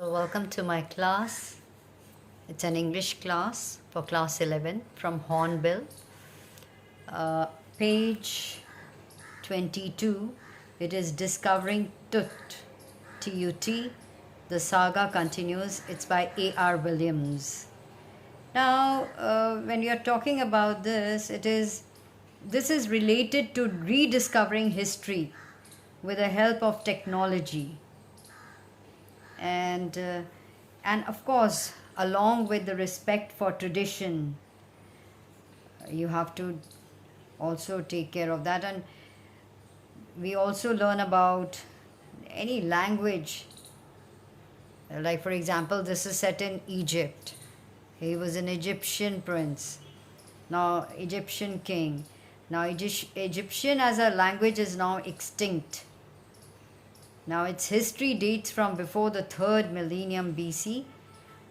So welcome to my class. It's an English class for class 11 from Hornbill. Uh, Page 22. It is Discovering Tut. T-U-T. The saga continues. It's by A.R. Williams. Now, when you're talking about this is related to rediscovering history with the help of technology. And of course, along with the respect for tradition, you have to also take care of that. And we also learn about any language. Like, for example, this is set in Egypt. He was an Egyptian prince, now Egyptian king. Now Egyptian as a language is now extinct. Now its history dates from before the 3rd millennium BC,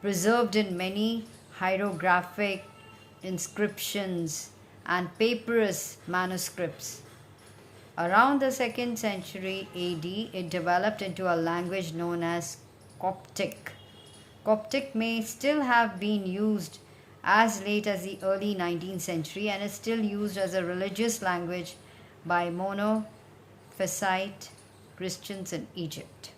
preserved in many hieroglyphic inscriptions and papyrus manuscripts. Around the 2nd century AD, it developed into a language known as Coptic. Coptic may still have been used as late as the early 19th century and is still used as a religious language by monophysite Christians in Egypt.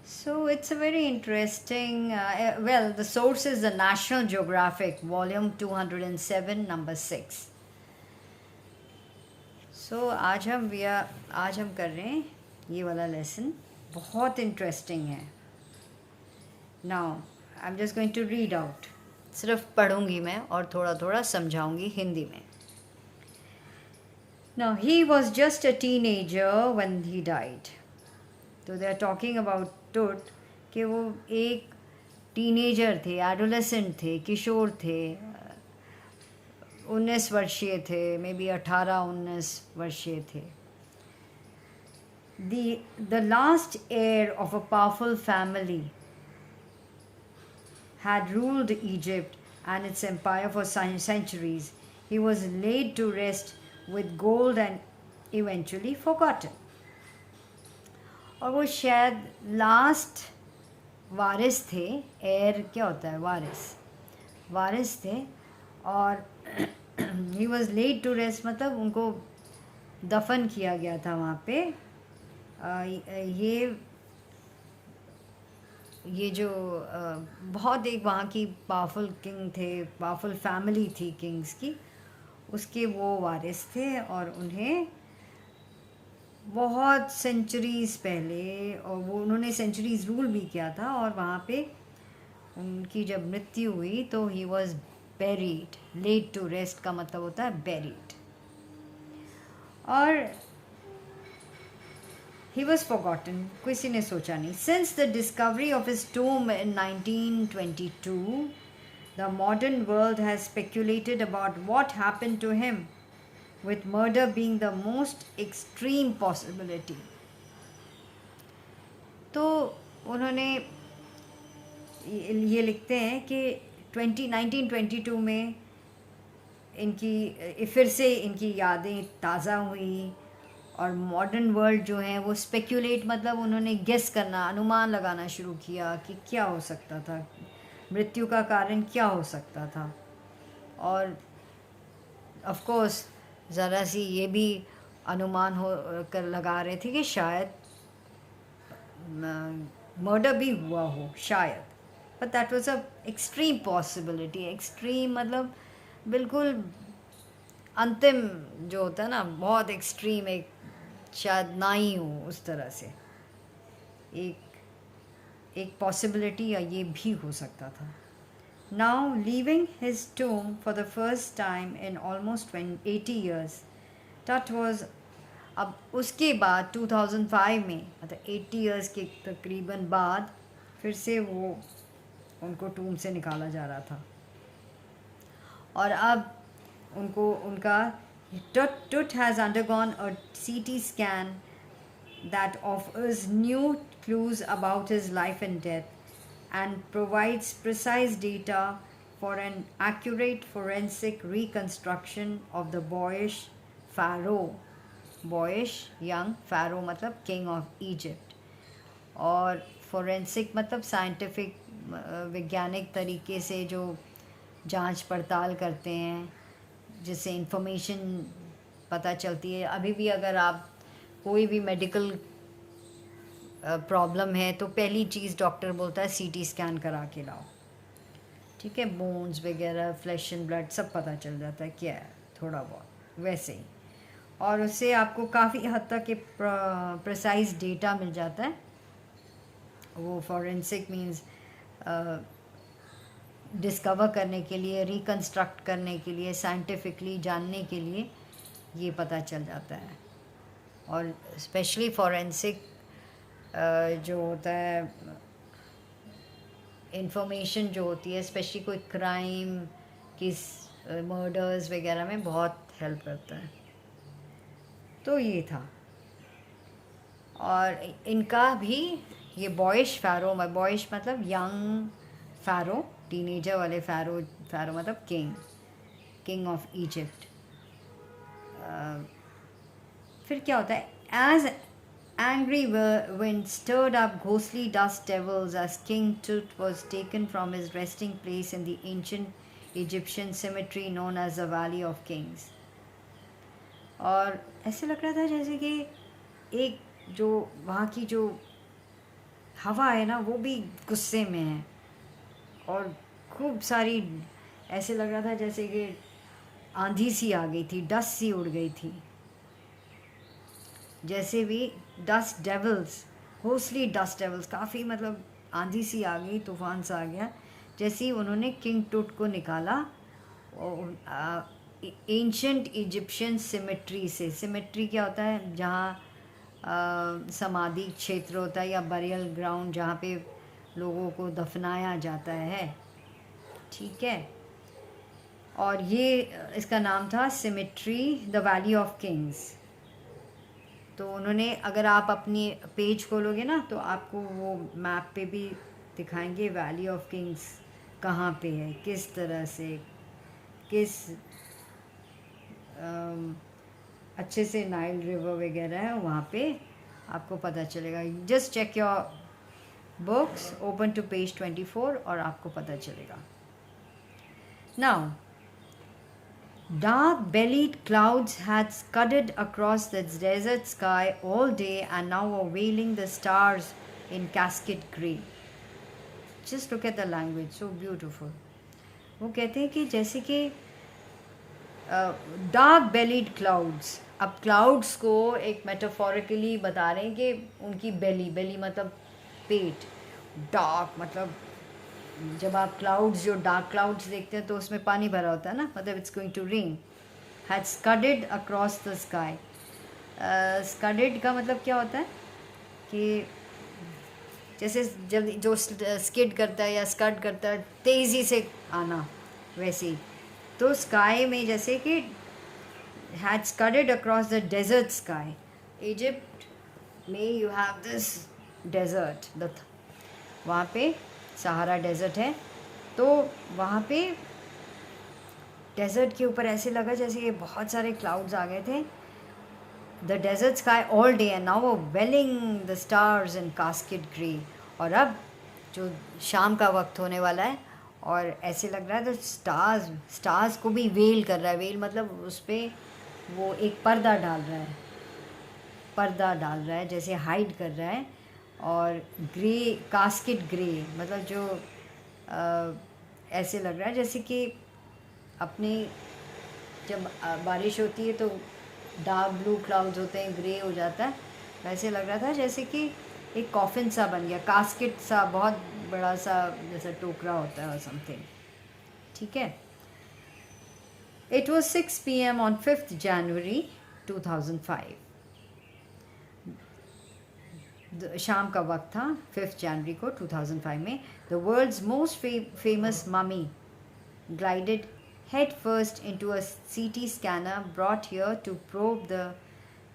So it's a very interesting, the source is the National Geographic, volume 207, number 6. So आज हम कर रहे हैं ये वाला lesson, बहुत interesting है. Now I am just going to read out. सिर्फ पढ़ूंगी मैं और थोड़ा थोड़ा समझाऊंगी हिंदी में. Now, he was just a teenager when he died. So they are talking about Tut कि वो एक टीनेजर थे, एडोलेसेंट थे, किशोर थे, 19 वर्षीय थे, मे बी 18-19 वर्षीय थे. The last heir of a powerful family had ruled Egypt and its empire for centuries. He was laid to rest with gold and eventually forgotten. और वो शायद लास्ट वारिस थे. एयर क्या होता है? वारिस थे. और he was laid to rest, मतलब उनको दफन किया गया था वहाँ पे. ये जो बहुत एक वहाँ की पावरफुल किंग थे, पावरफुल फैमिली थी किंग्स की, उसके वो वारिस थे. और उन्हें बहुत सेंचुरीज़ पहले, और वो उन्होंने सेंचुरीज़ रूल भी किया था. और वहाँ पे उनकी जब मृत्यु हुई तो he was buried. Laid to rest का मतलब होता है बेरीड. और he was forgotten, किसी ने सोचा नहीं. Since the discovery of his tomb in 1922, the modern world has speculated about what happened to him, with murder being the most extreme possibility. तो उन्होंने ये लिखते हैं कि 1922 में इनकी फिर से इनकी यादें ताज़ा हुई. और मॉडर्न वर्ल्ड जो है वो स्पेक्यूलेट, मतलब उन्होंने गेस करना, अनुमान लगाना शुरू किया कि क्या हो सकता था, मृत्यु का कारण क्या हो सकता था. और ऑफ कोर्स ज़रा सी ये भी अनुमान हो कर लगा रहे थे कि शायद मर्डर भी हुआ हो, शायद. But that was a extreme possibility. Extreme मतलब बिल्कुल अंतिम जो होता है ना, बहुत एक्सट्रीम, एक शायद ना ही हो, उस तरह से एक पॉसिबिलिटी या ये भी हो सकता था. Now leaving his tomb for the first time in almost 80 years, Tut was, अब उसके बाद 2005 में, मतलब 80 ईयर्स के तकरीबन बाद फिर से वो उनको टूम से निकाला जा रहा था. और अब उनका Tut has undergone a CT scan that offers new clues about his life and death and provides precise data for an accurate forensic reconstruction of the boyish pharaoh. Boyish, young, pharaoh मतलब king of Egypt. और forensic मतलब scientific, वैज्ञानिक तरीके से जो जांच पड़ताल करते हैं, जिससे इंफॉर्मेशन पता चलती है। अभी भी अगर आप कोई भी मेडिकल प्रॉब्लम है तो पहली चीज़ डॉक्टर बोलता है सीटी स्कैन करा के लाओ, ठीक है। बोन्स वगैरह, फ्लैश एंड ब्लड सब पता चल जाता है क्या है, थोड़ा बहुत वैसे ही। और उससे आपको काफ़ी हद तक एक प्रिसाइज डेटा मिल जाता है। वो फॉरेंसिक मीन्स डिस्कवर करने के लिए, रिकन्स्ट्रक्ट करने के लिए, साइंटिफिकली जानने के लिए ये पता चल जाता है। और स्पेशली फॉरेंसिक जो होता है, इंफॉर्मेशन जो होती है, स्पेशली कोई क्राइम, किस मर्डर्स वगैरह में बहुत हेल्प करता है। तो ये था। और इनका भी ये बॉयश फ़ैरो, बॉयश मतलब यंग फ़ैरो, टीनेजर वाले फ़ैरो, फ़ैरो मतलब किंग ऑफ इजिप्ट। फिर क्या होता है, as angry wind stirred up ghostly dust devils as King Tut was taken from his resting place in the ancient Egyptian cemetery known as the Valley of Kings. और ऐसे लग रहा था जैसे कि एक जो वहाँ की जो हवा है ना वो भी गुस्से में है, और खूब सारी, ऐसे लग रहा था जैसे कि आंधी सी आ गई थी, डस्ट सी उड़ गई थी, जैसे भी dust dwells, ghostly dust dwells, काफ़ी मतलब आंधी सी आ गई, तूफान सा आ गया। जैसे ही उन्होंने किंग टूट को निकाला एंशंट इजिप्शियन सिमेट्री से। सिमेट्री क्या होता है, जहाँ समाधि क्षेत्र होता है या बरियल ग्राउंड, जहाँ पे लोगों को दफनाया जाता है, ठीक है। और ये इसका नाम था symmetry the valley of Kings. तो उन्होंने, अगर आप अपनी पेज खोलोगे ना तो आपको वो मैप पे भी दिखाएंगे वैली ऑफ किंग्स कहाँ पे है, किस तरह से, किस अच्छे से नाइल रिवर वगैरह है वहाँ पे, आपको पता चलेगा। Just check your books, open to page 24 और आपको पता चलेगा। Now dark bellied clouds had scudded across the desert sky all day and now were veiling the stars in cascade grey. Just look at the language, so beautiful. वो कहते हैं कि जैसे कि डार्क बेलीड क्लाउड्स, अब clouds को एक metaphorically बता रहे हैं कि उनकी बेली मतलब पेट, डार्क मतलब जब आप क्लाउड्स, जो डार्क क्लाउड्स देखते हैं तो उसमें पानी भरा होता है ना, मतलब it's going to rain, had scudded across the sky. Scudded का मतलब क्या होता है कि जैसे जब जो स्किड करता है या स्कड करता है, तेज़ी से आना, वैसे ही। तो स्काई में जैसे कि had scudded across the desert sky. Egypt में यू हैव दिस डेजर्ट, वहाँ पे सहारा डेजर्ट है, तो वहाँ पे डेजर्ट के ऊपर ऐसे लगा जैसे कि बहुत सारे क्लाउड्स आ गए थे। The desert sky all day and now veiling the stars in cascade grey. और अब जो शाम का वक्त होने वाला है और ऐसे लग रहा है तो स्टार्स को भी वेल कर रहा है। वेल मतलब उस पर वो एक पर्दा डाल रहा है, जैसे हाइड कर रहा है। और ग्रे, कास्केट ग्रे मतलब जो ऐसे लग रहा है जैसे कि अपने जब बारिश होती है तो डार्क ब्लू क्लाउड्स होते हैं, ग्रे हो जाता है, वैसे लग रहा था जैसे कि एक कॉफिन सा बन गया, कास्केट सा, बहुत बड़ा सा जैसा टोकरा होता है और समथिंग, ठीक है। It was 6 PM on 5th January 2005। शाम का वक्त था 5 जनवरी को 2005 में। The world's most famous mummy glided head first into a CT scanner brought here to probe the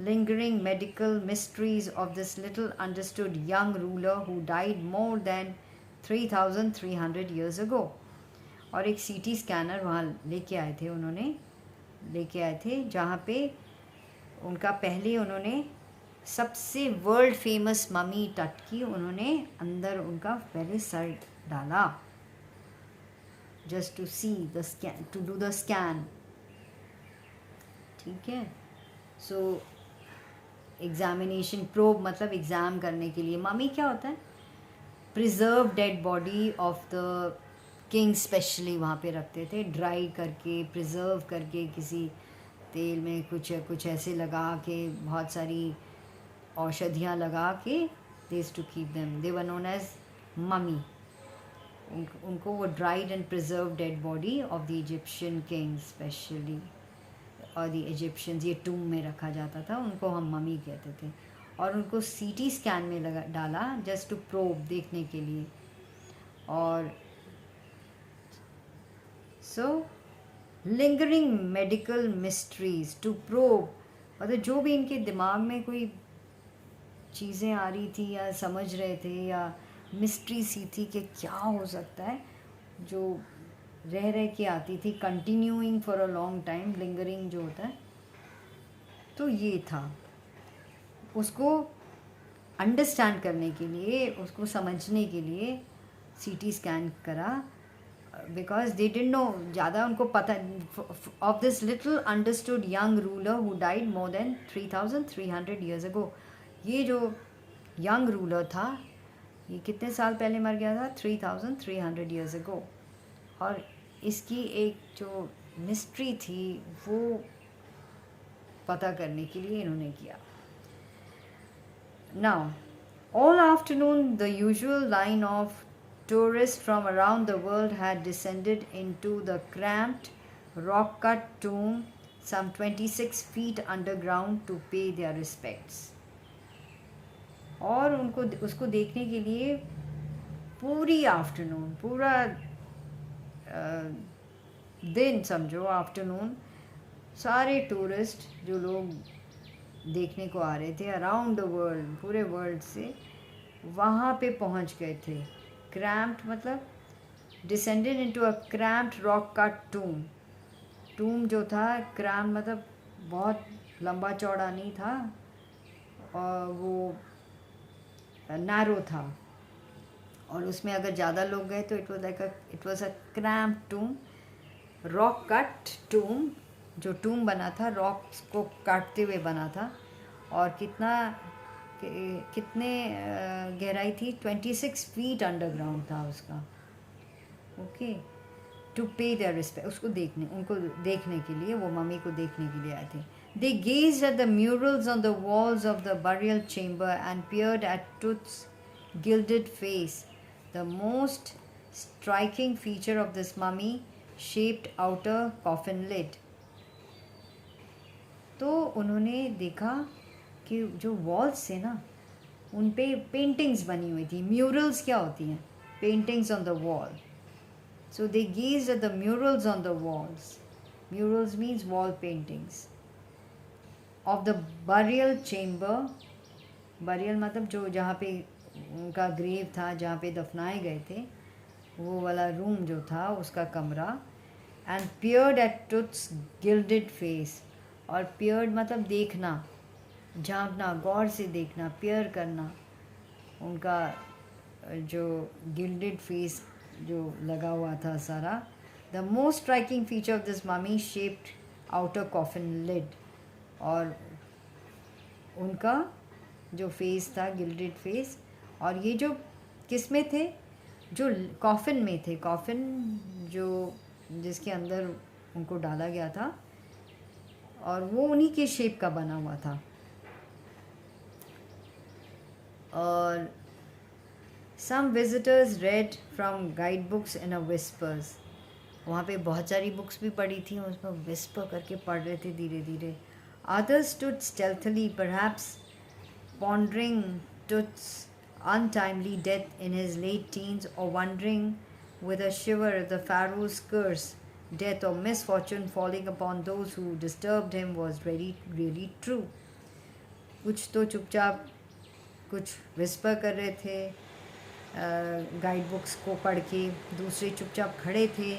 lingering medical mysteries of this little understood young ruler who died more than 3,300 years ago. और एक CT scanner वहाँ लेके आए थे जहाँ पे उनका पहले उन्होंने सबसे वर्ल्ड फेमस मम्मी तट की उन्होंने अंदर उनका पहले सर डाला, just to see the scan, to do the scan, ठीक है। सो एग्जामिनेशन, प्रोब मतलब एग्ज़ाम करने के लिए। मम्मी क्या होता है? Preserve dead body of the king specially वहाँ पे रखते थे, ड्राई करके, प्रिजर्व करके, किसी तेल में कुछ कुछ ऐसे लगा के, बहुत सारी औषधियाँ लगा के, this to keep them, they were known as mummy. उनको वो dried and preserve dead body of the Egyptian king specially, और द इजिप्शियंस, ये टूम में रखा जाता था, उनको हम ममी कहते थे। और उनको सीटी स्कैन में लगा डाला, जस्ट टू प्रोब, देखने के लिए। और so lingering medical mysteries to probe, मतलब जो भी इनके दिमाग में कोई चीज़ें आ रही थी या समझ रहे थे, या मिस्ट्री सी थी कि क्या हो सकता है, जो रह रह के आती थी, continuing for a long time, lingering जो होता है, तो ये था। उसको अंडरस्टैंड करने के लिए, उसको समझने के लिए सीटी स्कैन करा, बिकॉज दे डिडंट नो, ज़्यादा उनको पता, of this little understood young ruler who died more than 3,300 years ago. ये जो यंग रूलर था, ये कितने साल पहले मर गया था? 3,300 ईयर्स अगो। और इसकी एक जो मिस्ट्री थी वो पता करने के लिए इन्होंने किया। Now, all afternoon the usual line of tourists from around the world had descended into the cramped rock-cut tomb some 26 feet underground to pay their respects. और उनको उसको देखने के लिए पूरी आफ्टरनून, पूरा दिन समझो, आफ्टरनून, सारे टूरिस्ट जो लोग देखने को आ रहे थे अराउंड द वर्ल्ड, पूरे वर्ल्ड से, वहाँ पे पहुँच गए थे। क्रैम्प्ड मतलब descended into a cramped rock का टूम। टूम जो था, क्रैम्प मतलब बहुत लंबा चौड़ा नहीं था, और वो नैरो था, और उसमें अगर ज़्यादा लोग गए तो it was a cramped tomb, rock cut tomb. जो टूम बना था रॉक्स को काटते हुए बना था, और कितने गहराई थी? 26 फीट अंडरग्राउंड था उसका। ओके, टू पे देयर रिस्पेक्ट, उनको देखने के लिए, वो मम्मी को देखने के लिए आए थे। They gazed at the murals on the walls of the burial chamber and peered at Tut's gilded face, the most striking feature of this mummy shaped outer coffin lid. तो उन्होंने देखा कि जो वॉल्स थे ना, उन पे पेंटिंग्स बनी हुई थी। म्यूरल्स क्या होती हैं? Paintings on the wall. So they gazed at the murals on the walls. Murals means wall paintings of the burial chamber. Burial मतलब जो जहाँ पे उनका ग्रेव था, जहाँ पे दफनाए गए थे, वो वाला रूम जो था, उसका कमरा। And peered at Tut's gilded face, और पियर्ड मतलब देखना, झांकना, गौर से देखना, पियर करना, उनका जो गिल्डेड फेस जो लगा हुआ था सारा। The most striking feature of this mummy shaped outer coffin lid, और उनका जो फेस था, गिल्डेड फेस, और ये जो किस में थे? जो कॉफिन में थे। कॉफिन जो जिसके अंदर उनको डाला गया था, और वो उन्हीं के शेप का बना हुआ था। और some visitors read from guide books in a whispers. वहाँ पे बहुत सारी बुक्स भी पढ़ी थी, उसमें विस्पर करके पढ़ रहे थे धीरे धीरे। Others stood stealthily, perhaps pondering Tut's untimely death in his late teens, or wondering with a shiver if the Pharaoh's curse, death or misfortune falling upon those who disturbed him was really true. कुछ तो चुपचाप कुछ whisper कर रहे थे guide books को पढ़ के, दूसरे चुपचाप खड़े थे,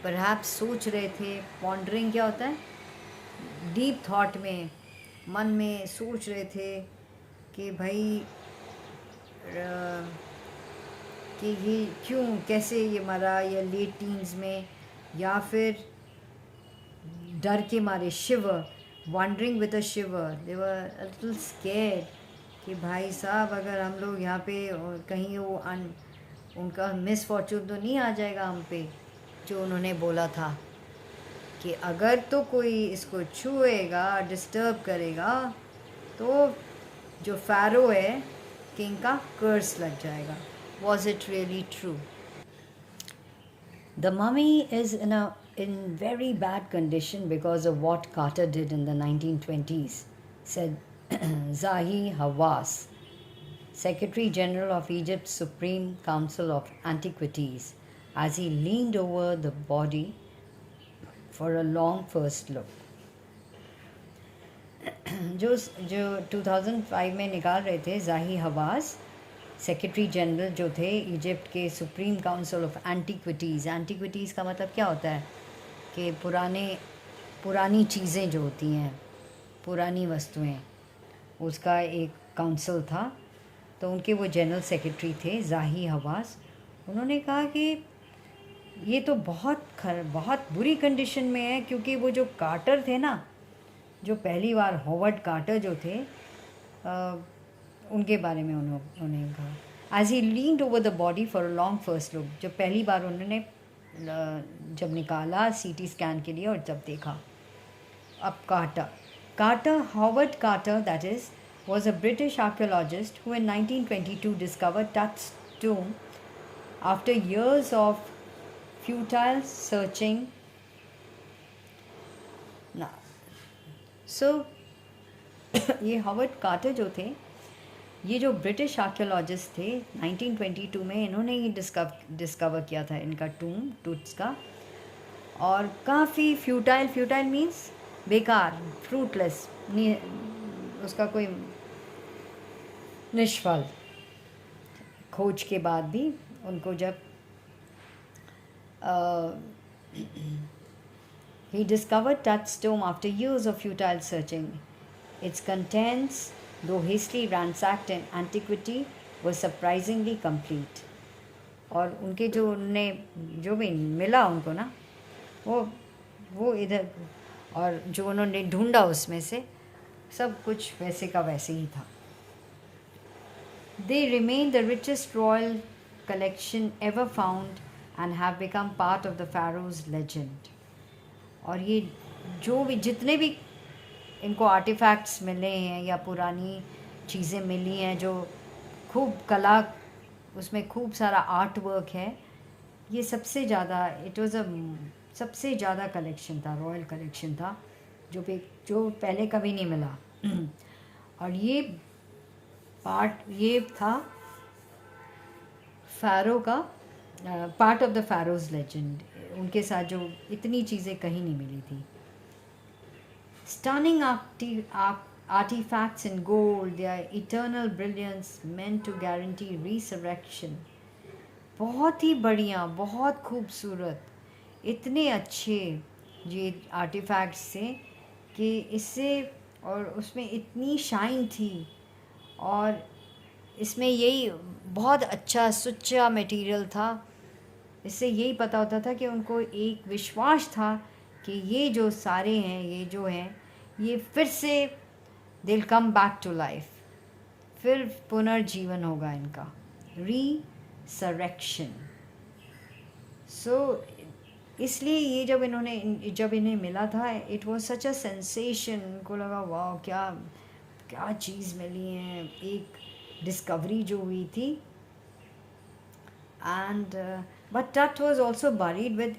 परहैप्स सोच रहे थे। पॉन्डरिंग क्या होता है? डीप थॉट में, मन में सोच रहे थे कि भाई कि ये क्यों, कैसे ये मरा, या लेट टीन्स में, या फिर डर के मारे, shiver, wondering with a shiver, they were a little scared कि भाई साहब अगर हम लोग यहाँ पे कहीं वो उनका मिस फॉर्चून तो नहीं आ जाएगा हम पे, जो उन्होंने बोला था कि अगर तो कोई इसको छुएगा, डिस्टर्ब करेगा, तो जो फ़ारो है किंग का कर्स लग जाएगा. Was it really true? The mummy is in very bad condition because of what Carter did in the 1920s, said Zahi Hawass, Secretary General of Egypt's Supreme Council of Antiquities, as he leaned over the body for a long first look. जो 2005 में निकाल रहे थे जाही हवास, secretary general जो थे Egypt के supreme council of antiquities. Antiquities का मतलब क्या होता है कि पुरानी चीज़ें जो होती हैं, पुरानी वस्तुएं, उसका एक काउंसिल था. तो उनके वो जनरल सेक्रेटरी थे जाही हवास. उन्होंने कहा कि ये तो बहुत बुरी कंडीशन में है, क्योंकि वो जो कार्टर थे ना, जो पहली बार हॉवर्ड कार्टर जो थे, उनके बारे में उन्होंने कहा. As he leaned over the body for a long first look, जब पहली बार उन्होंने जब निकाला सीटी स्कैन के लिए और जब देखा. अब Carter, Howard Carter, that is, was a British archaeologist who in 1922 discovered Tut's tomb after years of futile searching. Now, so ये हॉवर्ड कार्टर जो थे, ये जो ब्रिटिश आर्कियोलॉजिस्ट थे, 1922 में इन्होंने ही डिस्कवर किया था इनका टूम, टूट्स का. और काफ़ी फ्यूटाइल मीन्स बेकार, फ्रूटलेस, उसका कोई निष्फल. खोज के बाद भी उनको जब he discovered Tut's tomb after years of futile searching. Its contents, though hastily ransacked in antiquity, were surprisingly complete. और उनके जो भी मिला उनको ना, वो इधर, और जो उन्होंने ढूंढा उसमें से सब कुछ वैसे का वैसे ही था. They remain the richest royal collection ever found and have become part of the pharaoh's legend. और ये जो भी जितने भी इनको आर्टिफैक्ट्स मिले हैं या पुरानी चीज़ें मिली हैं, जो खूब कला, उसमें खूब सारा आर्ट वर्क है, ये सबसे ज़्यादा सबसे ज़्यादा कलेक्शन था, रॉयल कलेक्शन था, जो पहले कभी नहीं मिला. और ये था फ़ारो का पार्ट ऑफ द फ़ारोज़ लेजेंड. उनके साथ जो इतनी चीज़ें कहीं नहीं मिली थी. Stunning artifacts in gold, their eternal brilliance meant to guarantee resurrection. बहुत ही बढ़िया, बहुत खूबसूरत, इतने अच्छे ये आर्टिफैक्ट्स थे कि इससे, और उसमें इतनी शाइन थी, और इसमें यही बहुत अच्छा सुच्चा मटेरियल था. इससे यही पता होता था कि उनको एक विश्वास था कि ये जो सारे हैं, ये जो हैं, ये फिर से they will come back to life, फिर पुनर्जीवन होगा इनका, रिसरेक्शन. सो इसलिए ये जब इन्हें मिला था, it was such a sensation. उनको लगा वाह, क्या चीज़ मिली है, एक डिस्कवरी जो हुई थी. एंड बट टट वॉज ऑल्सो बरीड विद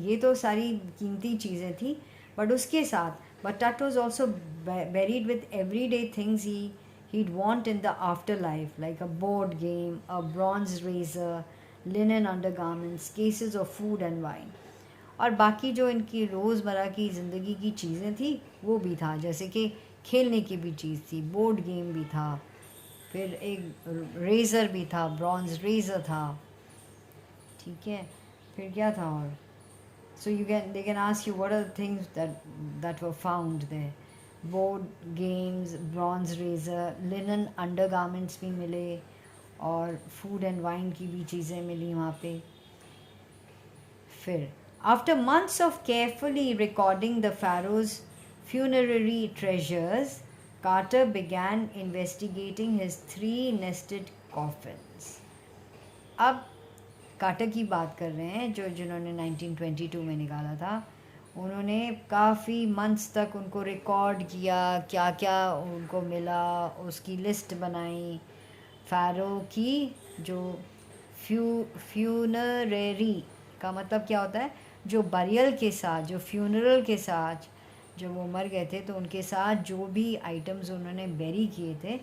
ये तो सारी कीमती चीज़ें थी, बट उसके साथ टट was also buried with everyday things he'd want in the afterlife, like a board game, a bronze razor, linen undergarments, cases of food and wine. और बाकी जो इनकी रोज़मर्रा की ज़िंदगी की चीज़ें थी वो भी था, जैसे कि खेलने की भी चीज़ थी, बोर्ड गेम भी था, फिर एक रेज़र भी था, ब्रॉन्ज रेज़र था. ठीक है, फिर क्या था और? So they can ask you what are the things that were found there. Board games, bronze razor, linen undergarments भी मिले और फूड एंड वाइन की भी चीज़ें मिली वहाँ पे. फिर after months of carefully recording the pharaoh's funerary treasures, Carter began investigating his three nested coffins. अब कार्टर की बात कर रहे हैं जो जिन्होंने 1922 में निकाला था. उन्होंने काफ़ी मंथ्स तक उनको रिकॉर्ड किया, क्या क्या उनको मिला, उसकी लिस्ट बनाई. फ़ैरो की जो फ्यूनरेरी का मतलब क्या होता है, जो बरियल के साथ, जो फ्यूनरल के साथ, जब वो मर गए थे तो उनके साथ जो भी आइटम्स उन्होंने बेरी किए थे,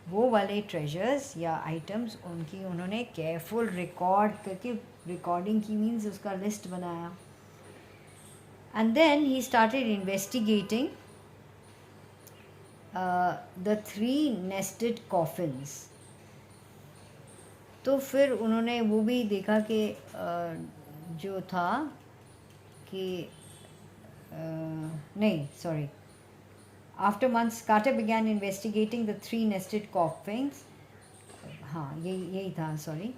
वो वाले ट्रेजर्स या आइटम्स उनकी उन्होंने केयरफुल रिकॉर्ड करके, रिकॉर्डिंग की मीन्स उसका लिस्ट बनाया. And then he started investigating the three nested coffins. तो फिर उन्होंने वो भी देखा कि जो था कि नहीं sorry, after months Carter began investigating the three nested coffins. हाँ यही था, सॉरी.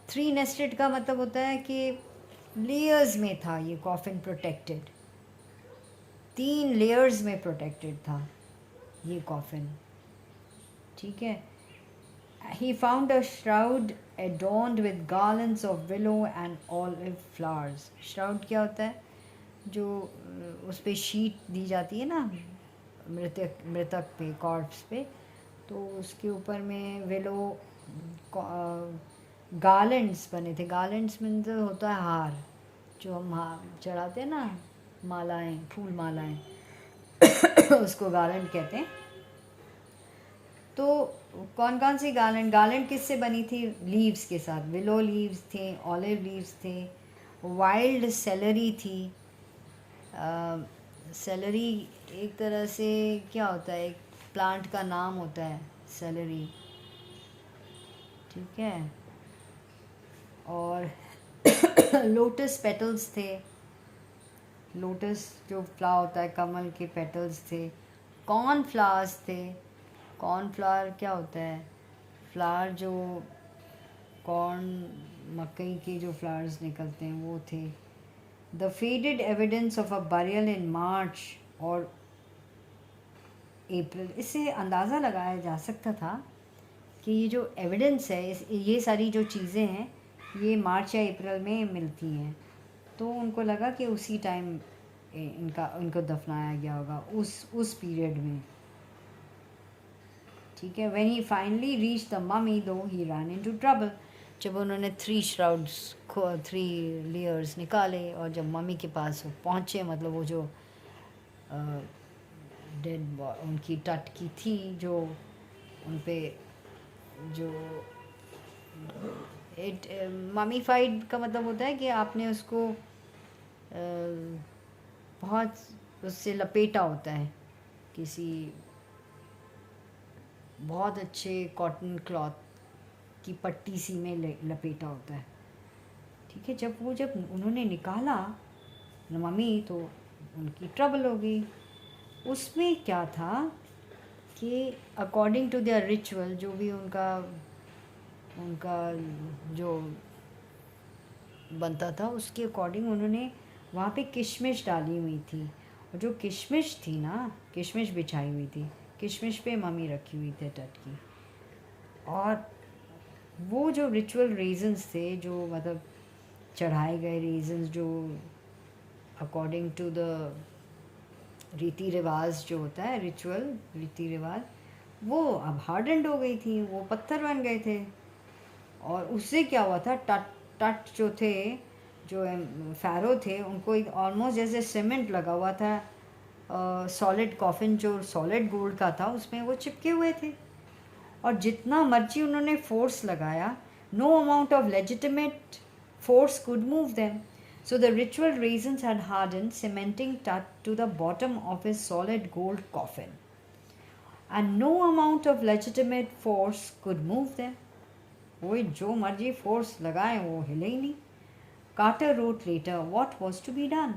थ्री नेस्टेड का मतलब होता है कि लेयर्स में था ये कॉफिन प्रोटेक्टेड, 3 लेयर्स में प्रोटेक्टेड था ये कॉफिन. ठीक है. He found a shroud adorned with garlands of willow and olive flowers. Shroud क्या होता है, जो उस पे शीट दी जाती है ना मृतक पे, कॉर्प्स पे, तो उसके ऊपर में विलो गार्लेंड्स बने थे. गार्लेंड्स में तो होता है हार, जो हम चढ़ाते हैं ना, मालाएं, फूल मालाएं उसको गार्लेंड कहते हैं. तो कौन कौन सी गार्लेंड, गार्लेंड किससे बनी थी, लीव्स के साथ. विलो लीव्स थे, ऑलिव लीव्स थे, वाइल्ड सेलरी थी. सेलरी एक तरह से क्या होता है, एक प्लांट का नाम होता है सेलरी. ठीक है. और लोटस पेटल्स थे, लोटस जो फ्लावर होता है, कमल के पेटल्स थे. कॉर्न फ्लावर्स थे. कॉर्नफ्लावर क्या होता है, फ्लावर जो कॉर्न, मकई के जो फ्लावर्स निकलते हैं वो थे. The faded evidence of a burial in March और अप्रैल. इससे अंदाज़ा लगाया जा सकता था कि ये जो एविडेंस है, ये सारी जो चीज़ें हैं, ये मार्च या अप्रैल में मिलती हैं. तो उनको लगा कि उसी टाइम इनको दफनाया गया होगा, उस पीरियड में. ठीक है. When he finally reach the mummy दो ही रन इनटू ट्रबल. जब उन्होंने 3 श्राउड्स, 3 लेयर्स निकाले और जब मम्मी के पास वो पहुँचे, मतलब वो जो डेड उनकी टटकी थी, जो उन पे जो ममीफाइड का मतलब होता है कि आपने उसको बहुत उससे लपेटा होता है, किसी बहुत अच्छे कॉटन क्लॉथ की पट्टी सी में लपेटा होता है. ठीक है. जब उन्होंने निकाला मम्मी, तो उनकी ट्रबल हो गई. उसमें क्या था कि अकॉर्डिंग टू देयर रिचुअल, जो भी उनका जो बनता था, उसके अकॉर्डिंग उन्होंने वहाँ पे किशमिश डाली हुई थी. और जो किशमिश थी ना, किशमिश बिछाई हुई थी, किशमिश पे मम्मी रखी हुई थी टटकी. और वो जो रिचुअल रीजंस थे, जो मतलब चढ़ाए गए रीजंस, जो अकॉर्डिंग टू द रीति रिवाज जो होता है, रिचुअल रीति रिवाज, वो अब हार्डेंड हो गई थी, वो पत्थर बन गए थे. और उससे क्या हुआ था, टट जो थे, जो फ़ैरो थे, उनको एक ऑलमोस्ट जैसे सीमेंट लगा हुआ था. सॉलिड कॉफिन जो सॉलिड गोल्ड का था, उसमें वो चिपके हुए थे. और जितना मर्जी उन्होंने फोर्स लगाया, no amount of legitimate force could move them. So the ritual reasons had hardened, cementing Tut to the bottom of his solid gold coffin. And no amount of legitimate force could move them. कोई जो मर्जी force लगाए वो हिले ही नहीं. Carter wrote later what was to be done.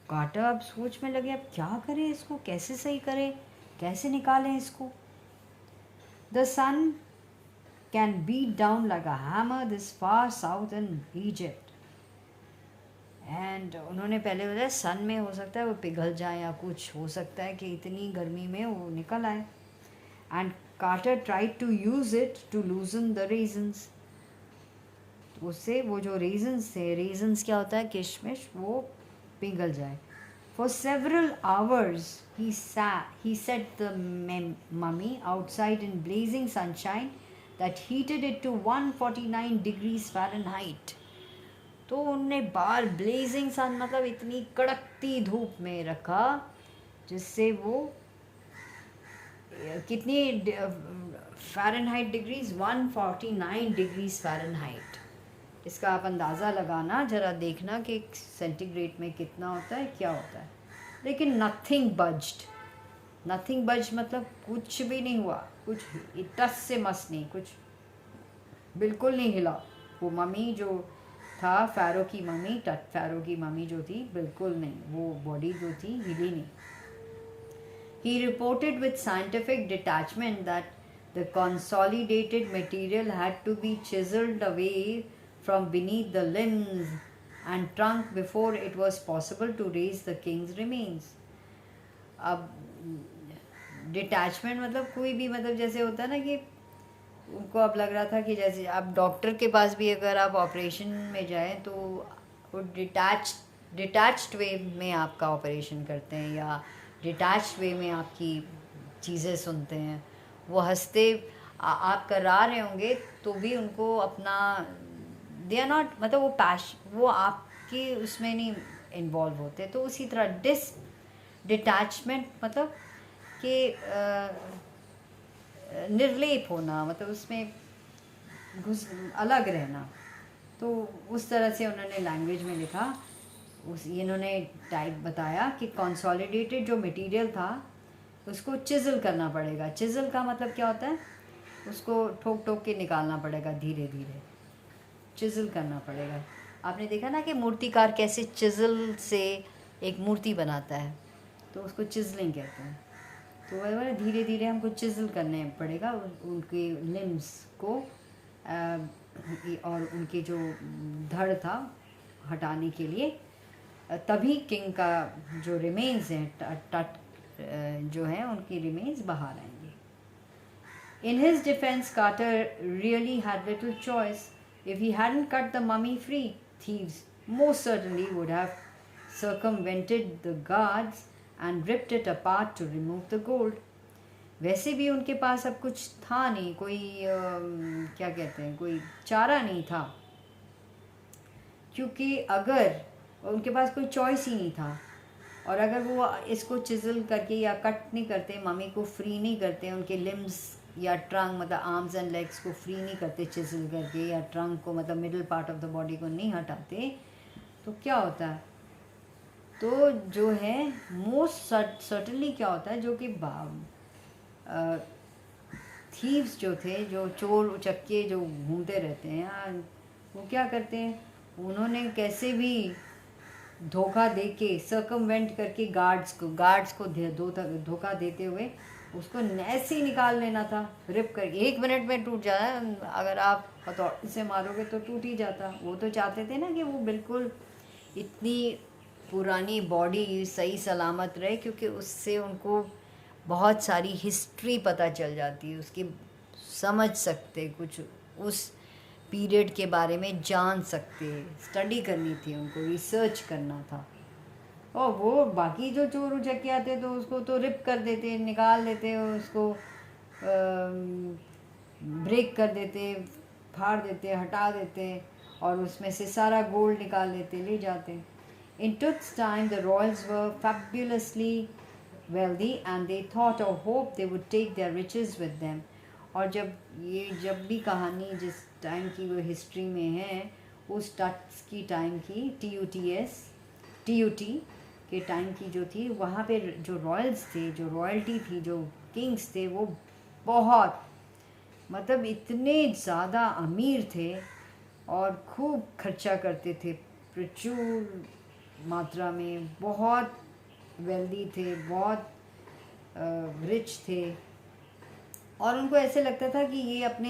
Carter अब सोच में लगे अब क्या करें इसको, कैसे सही करें, कैसे निकालें इसको. The sun can beat down like a hammer this far south in Egypt. And उन्होंने पहले बताया सन में हो सकता है वो पिघल जाए या कुछ हो सकता है कि इतनी गर्मी में वो निकल आए. And Carter tried to use it to loosen the resins. उससे वो जो रेजन्स थे, रेजन्स क्या होता है, किशमिश, वो पिघल जाए. For several hours he set the mummy outside in blazing sunshine that heated it to 149 degrees Fahrenheit. तो उनने बार ब्लेजिंग सन मतलब इतनी कड़कती धूप में रखा जिससे वो कितनी फ़ारेनहाइट डिग्रीज, 149 डिग्रीज फ़ारेनहाइट. इसका आप अंदाज़ा लगाना, ज़रा देखना कि सेंटीग्रेड में कितना होता है, क्या होता है. लेकिन नथिंग बज्ड. नथिंग बज्ड मतलब कुछ भी नहीं हुआ, कुछ टस से मस नहीं, कुछ बिल्कुल नहीं हिला. वो मम्मी जो था, फ़ारो की मम्मी, फ़ारो की मम्मी जो थी, बिल्कुल नहीं, वो बॉडी जो थी हिली नहीं. He reported with scientific detachment that the consolidated material had to be chiseled away from beneath the limbs and trunk before it was possible to raise the king's remains. अब डिटैचमेंट मतलब कोई भी, मतलब जैसे होता है ना कि उनको अब लग रहा था कि जैसे आप डॉक्टर के पास भी अगर आप ऑपरेशन में जाएं तो वो डिटैच्ड वे में आपका ऑपरेशन करते हैं या डिटैच्ड वे में आपकी चीज़ें सुनते हैं. वो हंसते आप करा रहे होंगे तो भी उनको अपना दे आर नॉट, मतलब वो आपके उसमें नहीं इन्वॉल्व होते. तो उसी तरह डिटैचमेंट मतलब कि निर्लेप होना, मतलब उसमें अलग रहना. तो उस तरह से उन्होंने लैंग्वेज में लिखा. इन्होंने टाइप बताया कि कंसोलिडेटेड जो मटेरियल था उसको चिज़ल करना पड़ेगा. चिज़ल का मतलब क्या होता है, उसको ठोक ठोक के निकालना पड़ेगा, धीरे धीरे चिज़ल करना पड़ेगा. आपने देखा ना कि मूर्तिकार कैसे चिज़ल से एक मूर्ति बनाता है, तो उसको चिज़लिंग कहते हैं. तो वह धीरे धीरे हमको चिज़ल करने पड़ेगा उनके लिम्स को, और उनके जो धड़ था हटाने के लिए. तभी किंग का जो रिमेन्स हैं, जो हैं उनकी रिमेन्स बाहर आएंगे. In his defense, Carter really had little choice. If he hadn't cut the mummy free, thieves most certainly would have circumvented the guards and ripped it apart to remove the gold. वैसे भी उनके पास अब कुछ था नहीं, कोई क्या कहते हैं, कोई चारा नहीं था, क्योंकि अगर उनके पास कोई चॉइस ही नहीं था. और अगर वो इसको चिज़ल करके या कट नहीं करते, मम्मी को फ्री नहीं करते, उनके लिम्स या ट्रंक मतलब आर्म्स एंड लेग्स को फ्री नहीं करते चिज़ल करके, या ट्रंक को मतलब middle part of the body को नहीं हटाते, तो क्या होता है. तो जो है मोस्ट सर्टनली क्या होता है, जो कि थीव्स जो थे, जो चोर उचक्के जो घूमते रहते हैं, वो क्या करते हैं, उन्होंने कैसे भी धोखा दे के सर्कमवेंट करके गार्ड्स को धोखा देते हुए उसको ऐसे ही निकाल लेना था, रिप कर. 1 मिनट में टूट जाए, अगर आप हथौड़े से मारोगे तो टूट ही जाता. वो तो चाहते थे ना कि वो बिल्कुल इतनी पुरानी बॉडी सही सलामत रहे, क्योंकि उससे उनको बहुत सारी हिस्ट्री पता चल जाती है, उसकी समझ सकते, कुछ उस पीरियड के बारे में जान सकते. स्टडी करनी थी उनको, रिसर्च करना था. और वो बाकी जो चोर उचक्के आते तो उसको तो रिप कर देते, निकाल देते, उसको ब्रेक कर देते, फाड़ देते, हटा देते, और उसमें से सारा गोल्ड निकाल लेते, ले जाते. In Tut's time, the royals were fabulously wealthy and they thought or hoped they would take their riches with them. और जब भी कहानी जिस टाइम की वो हिस्ट्री में है, उस टट्स की टाइम की, TUT के टाइम की जो थी, वहाँ पे जो रॉयल्स थे, जो रॉयल्टी थी, जो किंग्स थे, वो बहुत मतलब इतने ज़्यादा अमीर थे और खूब खर्चा करते थे, प्रचुर मात्रा में, बहुत वेल्दी थे, बहुत रिच थे, और उनको ऐसे लगता था कि ये अपने